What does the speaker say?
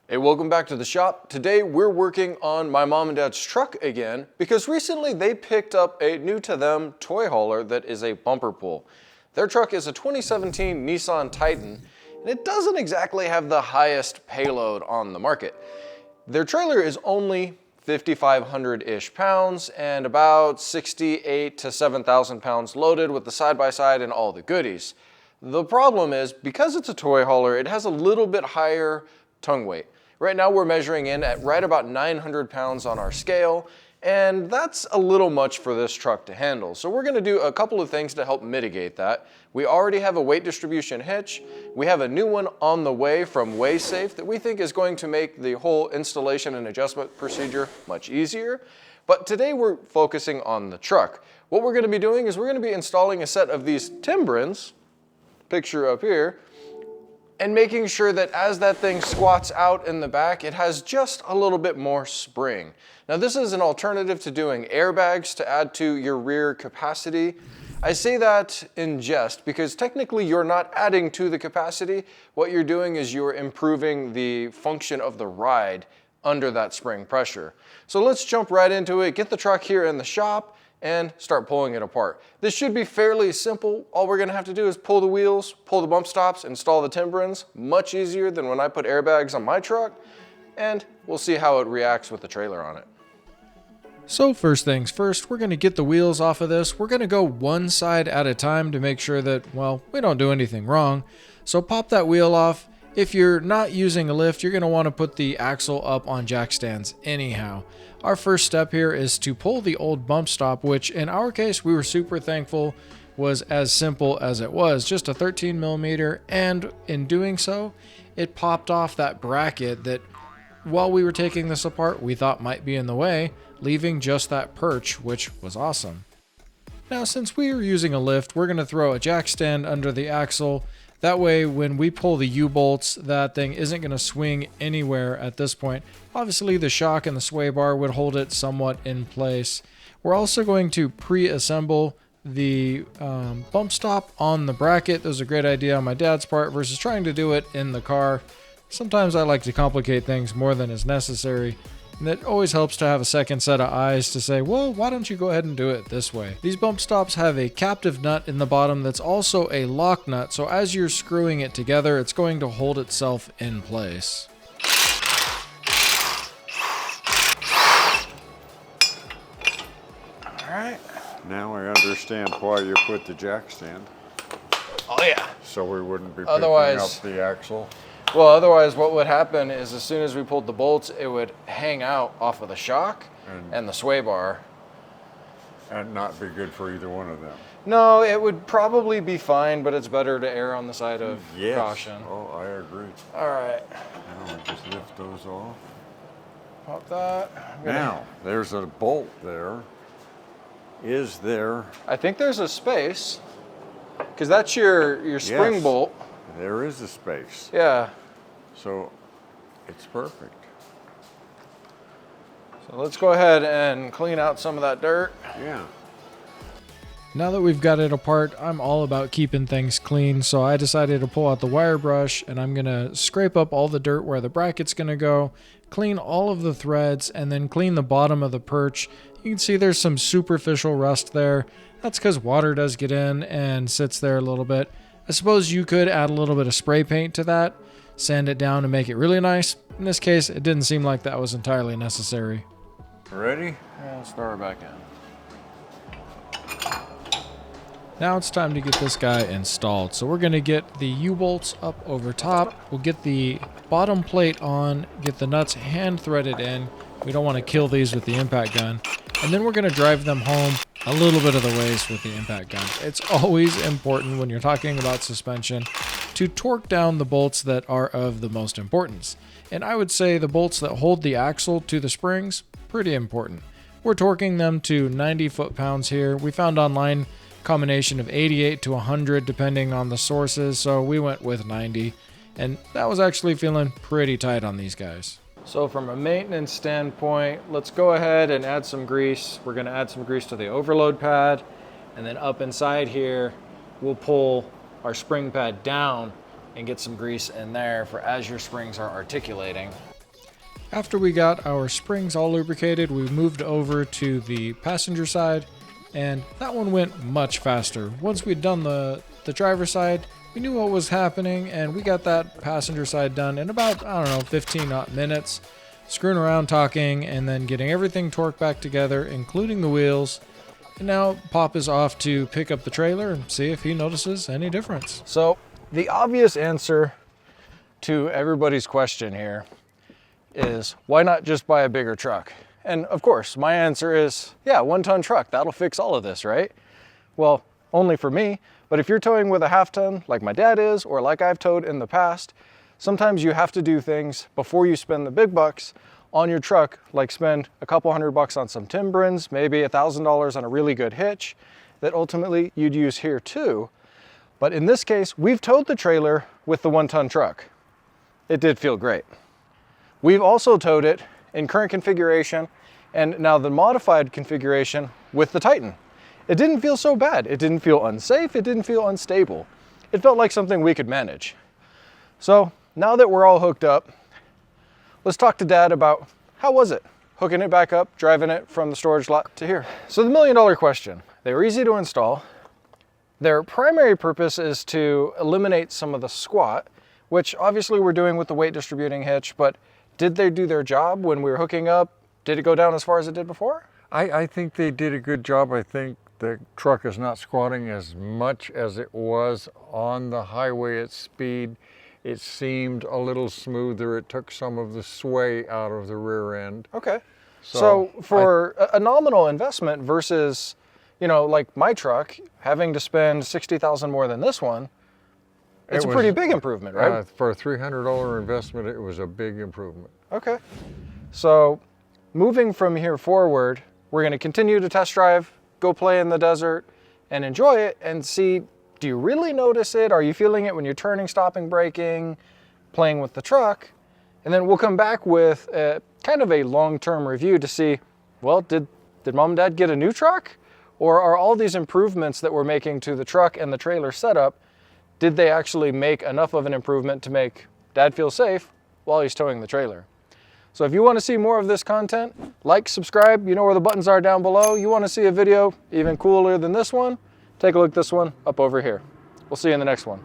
Hey, welcome back to the shop. Today we're working on my mom and dad's truck again because recently they picked up a new to them toy hauler that is a bumper pull. Their truck is a 2017 Nissan Titan and it doesn't exactly have the highest payload on the market. Their trailer is only 5,500-ish pounds and about 68 to 7,000 pounds loaded with the side-by-side and all the goodies. The problem is, because it's a toy hauler, it has a little bit higher tongue weight. Right now we're measuring in at right about 900 pounds on our scale, and that's a little much for this truck to handle. So we're gonna do a couple of things to help mitigate that. We already have a weight distribution hitch. We have a new one on the way from WaySafe that we think is going to make the whole installation and adjustment procedure much easier. But today we're focusing on the truck. What we're gonna be doing is we're gonna be installing a set of these Timbrens, picture up here, and making sure that as that thing squats out in the back, it has just a little bit more spring. Now this is an alternative to doing airbags to add to your rear capacity. I say that in jest because technically you're not adding to the capacity. What you're doing is you're improving the function of the ride under that spring pressure. So let's jump right into it, get the truck here in the shop, and start pulling it apart. This should be fairly simple. All we're gonna have to do is pull the wheels, pull the bump stops, install the Timbrens. Much easier than when I put airbags on my truck, and we'll see how it reacts with the trailer on it. So first things first, we're gonna get the wheels off of this. We're gonna go one side at a time to make sure that, well, we don't do anything wrong. So pop that wheel off. If you're not using a lift, you're gonna wanna put the axle up on jack stands anyhow. Our first step here is to pull the old bump stop, which in our case, we were super thankful was as simple as it was, just a 13 millimeter. And in doing so, it popped off that bracket that while we were taking this apart, we thought might be in the way, leaving just that perch, which was awesome. Now, since we are using a lift, we're gonna throw a jack stand under the axle. That way, when we pull the U-bolts, that thing isn't going to swing anywhere at this point. Obviously, the shock and the sway bar would hold it somewhat in place. We're also going to pre-assemble the bump stop on the bracket. That was a great idea on my dad's part versus trying to do it in the car. Sometimes I like to complicate things more than is necessary. And it always helps to have a second set of eyes to say, well, why don't you go ahead and do it this way? These bump stops have a captive nut in the bottom that's also a lock nut, so as you're screwing it together, it's going to hold itself in place. All right. Now I understand why you put the jack stand. Oh yeah. So we wouldn't be picking Otherwise- up the axle. Well, otherwise what would happen is as soon as we pulled the bolts, it would hang out off of the shock and the sway bar. And not be good for either one of them. No, it would probably be fine, but it's better to err on the side of Yes. caution. Oh, I agree. All right, Now I just lift those off. pop that. Now, there's a bolt there. Is there? I think there's a space, because that's your spring Yes. bolt. There is a space. Yeah, So it's perfect. so let's go ahead and clean out some of that dirt. Yeah. Now that we've got it apart, I'm all about keeping things clean, so I decided to pull out the wire brush and I'm gonna scrape up all the dirt where the bracket's gonna go, clean all of the threads, and then clean the bottom of the perch. You can see there's some superficial rust there. That's because water does get in and sits there a little bit. I suppose you could add a little bit of spray paint to that, sand it down to make it really nice. In this case, it didn't seem like that was entirely necessary. Ready? Yeah, let's throw her back in. Now it's time to get this guy installed. So we're gonna get the U-bolts up over top. We'll get the bottom plate on, get the nuts hand threaded in. We don't want to kill these with the impact gun. And then we're gonna drive them home a little bit of the ways with the impact gun. It's always important when you're talking about suspension to torque down the bolts that are of the most importance. And I would say the bolts that hold the axle to the springs, pretty important. We're torquing them to 90 foot-pounds here. We found online combination of 88 to 100 depending on the sources, so we went with 90. And that was actually feeling pretty tight on these guys. So from a maintenance standpoint, let's go ahead and add some grease. We're gonna add some grease to the overload pad, and then up inside here, we'll pull our spring pad down and get some grease in there for as your springs are articulating. After we got our springs all lubricated, we moved over to the passenger side, and that one went much faster. Once we'd done the driver's side, we knew what was happening, and we got that passenger side done in about, I don't know, 15 minutes, screwing around, talking, and then getting everything torqued back together, including the wheels. And now Pop is off to pick up the trailer and see if he notices any difference. So the obvious answer to everybody's question here is, why not just buy a bigger truck? And of course, my answer is, yeah, 1-ton truck, that'll fix all of this, right? Well, only for me, but if you're towing with a 1/2 ton, like my dad is, or like I've towed in the past, sometimes you have to do things before you spend the big bucks on your truck, like spend a couple $100 on some Timbrens, maybe $1,000 on a really good hitch that ultimately you'd use here too. But in this case, we've towed the trailer with the 1-ton truck. It did feel great. We've also towed it in current configuration and now the modified configuration with the Titan. It didn't feel so bad. It didn't feel unsafe. It didn't feel unstable. It felt like something we could manage. So now that we're all hooked up, let's talk to Dad about how was it hooking it back up, driving it from the storage lot to here. So the $1 million question, they were easy to install. Their primary purpose is to eliminate some of the squat, which obviously we're doing with the weight distributing hitch, but did they do their job when we were hooking up? Did it go down as far as it did before? I think they did a good job. I think the truck is not squatting as much as it was on the highway at speed. It seemed a little smoother. It took some of the sway out of the rear end. Okay. So for a nominal investment versus, you know, like my truck, having to spend $60,000 more than this one, it's a pretty big improvement, right? For a $300 investment, it was a big improvement. Okay. So moving from here forward, we're going to continue to test drive, go play in the desert, and enjoy it and see, do you really notice it? Are you feeling it when you're turning, stopping, braking, playing with the truck? And then we'll come back with kind of a long-term review to see, well, did Mom and Dad get a new truck? Or are all these improvements that we're making to the truck and the trailer setup, did they actually make enough of an improvement to make Dad feel safe while he's towing the trailer? So if you want to see more of this content, like, subscribe, you know where the buttons are down below. You want to see a video even cooler than this one, take a look at this one up over here. We'll see you in the next one.